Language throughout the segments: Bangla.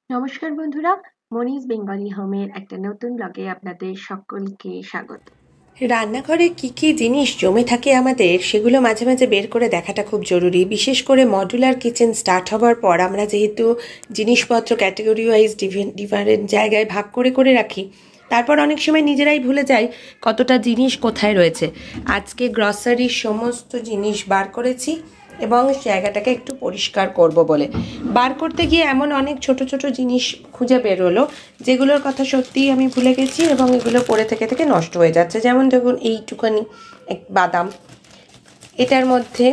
নমস্কার বন্ধুরা, মনিজ বেঙ্গলি হোমের একটা নতুন ব্লগে আপনাদের সকলকে স্বাগত। রান্নাঘরে কি কি জিনিস জমে থাকে আমাদের সেগুলো মাঝে মাঝে বের করে দেখাটা খুব জরুরি। বিশেষ করে মডুলার কিচেন স্টার্ট হবার পর আমরা যেহেতু জিনিসপত্র ক্যাটেগরি ওয়াইজ ডিফারেন্ট জায়গায় ভাগ করে করে রাখি, তারপর অনেক সময় নিজেরাই ভুলে যাই কতটা জিনিস কোথায় রয়েছে। আজকে গ্রসারির সমস্ত জিনিস বার করেছি এবং জায়গাটাকে একটু পরিষ্কার করব বলে। বার করতে গিয়ে এমন অনেক ছোট ছোট জিনিস খুঁজে বেরোলো যেগুলোর কথা সত্যিই আমি ভুলে গেছি এবং এগুলো পড়ে থেকে থেকে নষ্ট হয়ে যাচ্ছে। যেমন দেখুন, এইটুখানি এক বাদাম, এটার মধ্যে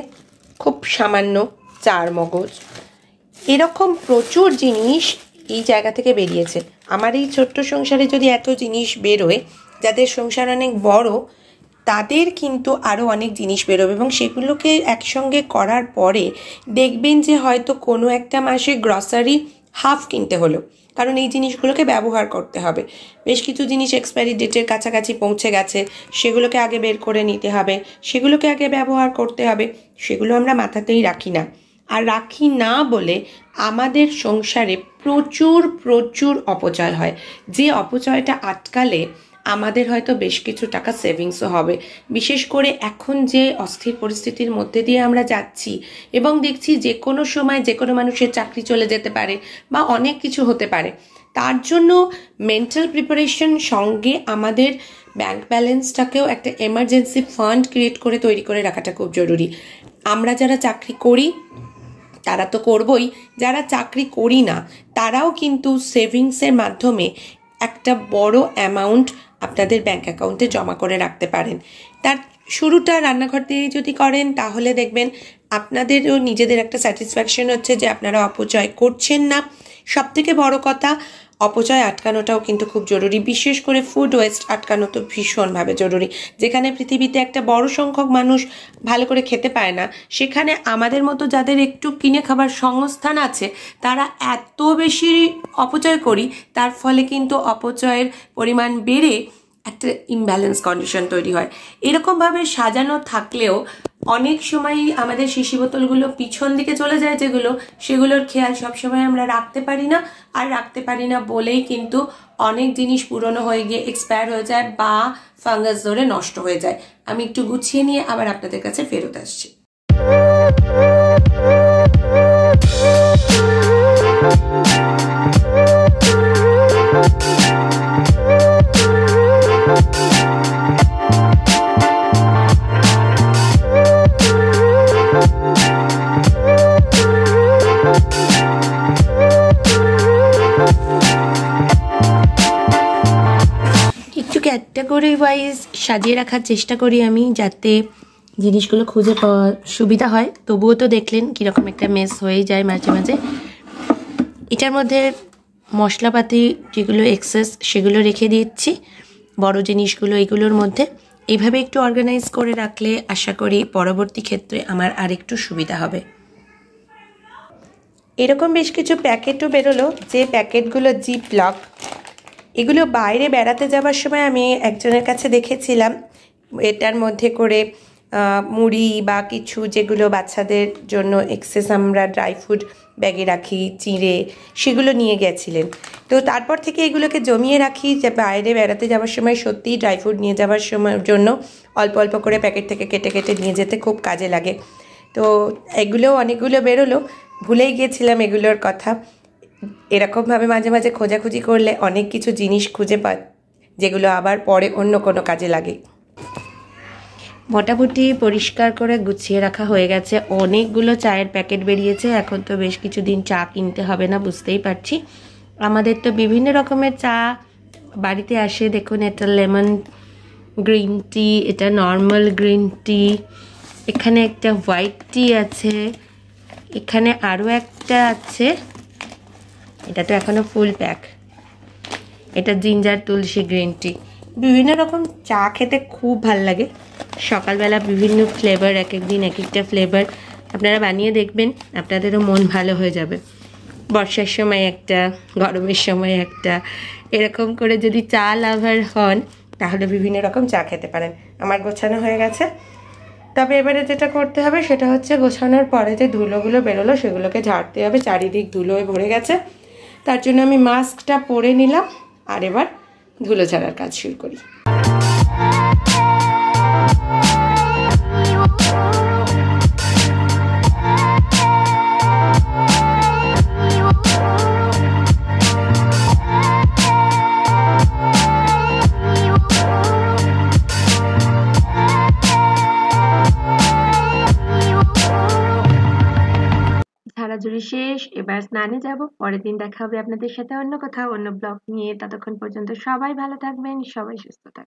খুব সামান্য চার মগজ, এরকম প্রচুর জিনিস এই জায়গা থেকে বেরিয়েছে। আমার এই ছোট্ট সংসারে যদি এত জিনিস বেরোয়, যাদের সংসার অনেক বড় তাদের কিন্তু আরও অনেক জিনিস বেরোবে এবং সেগুলোকে একসঙ্গে করার পরে দেখবেন যে হয়তো কোনো একটা মাসে গ্রসারি হাফ কিনতে হলো, কারণ এই জিনিসগুলোকে ব্যবহার করতে হবে। বেশ কিছু জিনিস এক্সপায়ারি ডেটের কাছাকাছি পৌঁছে গেছে, সেগুলোকে আগে বের করে নিতে হবে, সেগুলোকে আগে ব্যবহার করতে হবে। সেগুলো আমরা মাথাতেই রাখি না, আর রাখি না বলে আমাদের সংসারে প্রচুর প্রচুর অপচয় হয়। যে অপচয়টা আটকালে আমাদের হয়তো বেশ কিছু টাকা সেভিংসও হবে। বিশেষ করে এখন যে অস্থির পরিস্থিতির মধ্যে দিয়ে আমরা যাচ্ছি এবং দেখছি যে কোনো সময় যে কোনো মানুষের চাকরি চলে যেতে পারে বা অনেক কিছু হতে পারে, তার জন্য মেন্টাল প্রিপারেশন সঙ্গে আমাদের ব্যাংক ব্যালেন্সটাকেও একটা এমার্জেন্সি ফান্ড ক্রিয়েট করে তৈরি করে রাখাটা খুব জরুরি। আমরা যারা চাকরি করি তারা তো করবই, যারা চাকরি করি না তারাও কিন্তু সেভিংসের মাধ্যমে একটা বড় অ্যামাউন্ট আপনাদের ব্যাংক অ্যাকাউন্টে জমা করে রাখতে পারেন। তার শুরুটা রান্নাঘর দিয়ে যদি করেন তাহলে দেখবেন আপনাদেরও নিজেদের একটা স্যাটিসফ্যাকশন হচ্ছে যে আপনারা অপচয় করছেন না। সবথেকে বড় কথা, অপচয় আটকানোটাও কিন্তু খুব জরুরি। বিশেষ করে ফুড ওয়েস্ট আটকানো তো ভীষণভাবে জরুরি। যেখানে পৃথিবীতে একটা বড় সংখ্যক মানুষ ভালো করে খেতে পায় না, সেখানে আমাদের মতো যাদের একটু কিনে খাবার সংস্থান আছে তারা এত বেশি অপচয় করি, তার ফলে কিন্তু অপচয়ের পরিমাণ বেড়ে একটা ইমব্যালেন্স কন্ডিশন তৈরি হয়। এরকমভাবে সাজানো থাকলেও অনেক সময় আমাদের শিশি বোতলগুলো পিছন দিকে চলে যায়, সেগুলোর খেয়াল সবসময় আমরা রাখতে পারি না। আর রাখতে পারি না বলেই কিন্তু অনেক জিনিস পুরনো হয়ে গিয়ে এক্সপায়ার হয়ে যায় বা ফাঙ্গাস ধরে নষ্ট হয়ে যায়। আমি একটু গুছিয়ে নিয়ে আবার আপনাদের কাছে ফেরত আসছি। ক্যাটাগরি ওয়াইজ সাজিয়ে রাখার চেষ্টা করি আমি, যাতে জিনিসগুলো খুঁজে পাওয়া সুবিধা হয়। তবুও তো দেখলেন কীরকম একটা মেস হয়ে যায় মাঝে মাঝে। এটার মধ্যে মশলাপাতি যেগুলো এক্সেস সেগুলো রেখে দিচ্ছি, বড় জিনিসগুলো এগুলোর মধ্যে। এইভাবে একটু অর্গানাইজ করে রাখলে আশা করি পরবর্তী ক্ষেত্রে আমার আর একটু সুবিধা হবে। এরকম বেশ কিছু প্যাকেটও বেরোলো, যে প্যাকেটগুলো জিপ লক। এগুলো বাইরে বেড়াতে যাওয়ার সময় আমি একজনের কাছে দেখেছিলাম, এটার মধ্যে করে মুড়ি বা কিছু যেগুলো বাচ্চাদের জন্য এক্সেস আমরা ড্রাই ফ্রুট ব্যাগে রাখি, চিঁড়ে, সেগুলো নিয়ে গেছিলেন। তো তারপর থেকে এগুলোকে জমিয়ে রাখি, যে বাইরে বেড়াতে যাওয়ার সময় সত্যিই ড্রাই ফ্রুট নিয়ে যাওয়ার সময় জন্য অল্প অল্প করে প্যাকেট থেকে কেটে কেটে নিয়ে যেতে খুব কাজে লাগে। তো এগুলো অনেকগুলো বেরোলো, ভুলেই গিয়েছিলাম এগুলোর কথা। এরকমভাবে মাঝে মাঝে খোঁজাখুঁজি করলে অনেক কিছু জিনিস খুঁজে পায় যেগুলো আবার পরে অন্য কোনো কাজে লাগে। মোটামুটি পরিষ্কার করে গুছিয়ে রাখা হয়ে গেছে। অনেকগুলো চায়ের প্যাকেট বেরিয়েছে। এখন তো বেশ কিছুদিন চা কিনতে হবে না, বুঝতেই পারছি। আমাদের তো বিভিন্ন রকমের চা বাড়িতে আসে। দেখুন, এটা লেমন গ্রিন টি, এটা নর্মাল গ্রিন টি, এখানে একটা হোয়াইট টি আছে, এখানে আরও একটা আছে, এটা তো এখনও ফুল প্যাক, এটা জিঞ্জার তুলসী গ্রিন টি। বিভিন্ন রকম চা খেতে খুব ভাল লাগে। সকালবেলা বিভিন্ন ফ্লেভার, এক এক দিন এক একটা ফ্লেভার আপনারা বানিয়ে দেখবেন, আপনাদেরও মন ভালো হয়ে যাবে। বর্ষার সময় একটা, গরমের সময় একটা, এরকম করে যদি চা লাভার হন তাহলে বিভিন্ন রকম চা খেতে পারেন। আমার গোছানো হয়ে গেছে। তবে এবারে যেটা করতে হবে সেটা হচ্ছে গোছানোর পরে যে ধুলোগুলো বেরোলো সেগুলোকে ঝাড়তে হবে। চারিদিক ধুলোয় ভরে গেছে। তার জন্য আমি মাস্কটা পরে নিলাম আর এবার ধুলো ঝাড়ার কাজ শুরু করি। ঝাড়াঝুড়ি শেষ, এবার স্নানে যাব। পরের দিন দেখা হবে আপনাদের সাথে অন্য কোথাও অন্য ব্লগ নিয়ে। ততক্ষণ পর্যন্ত সবাই ভালো থাকবেন, সবাই সুস্থ থাকবেন।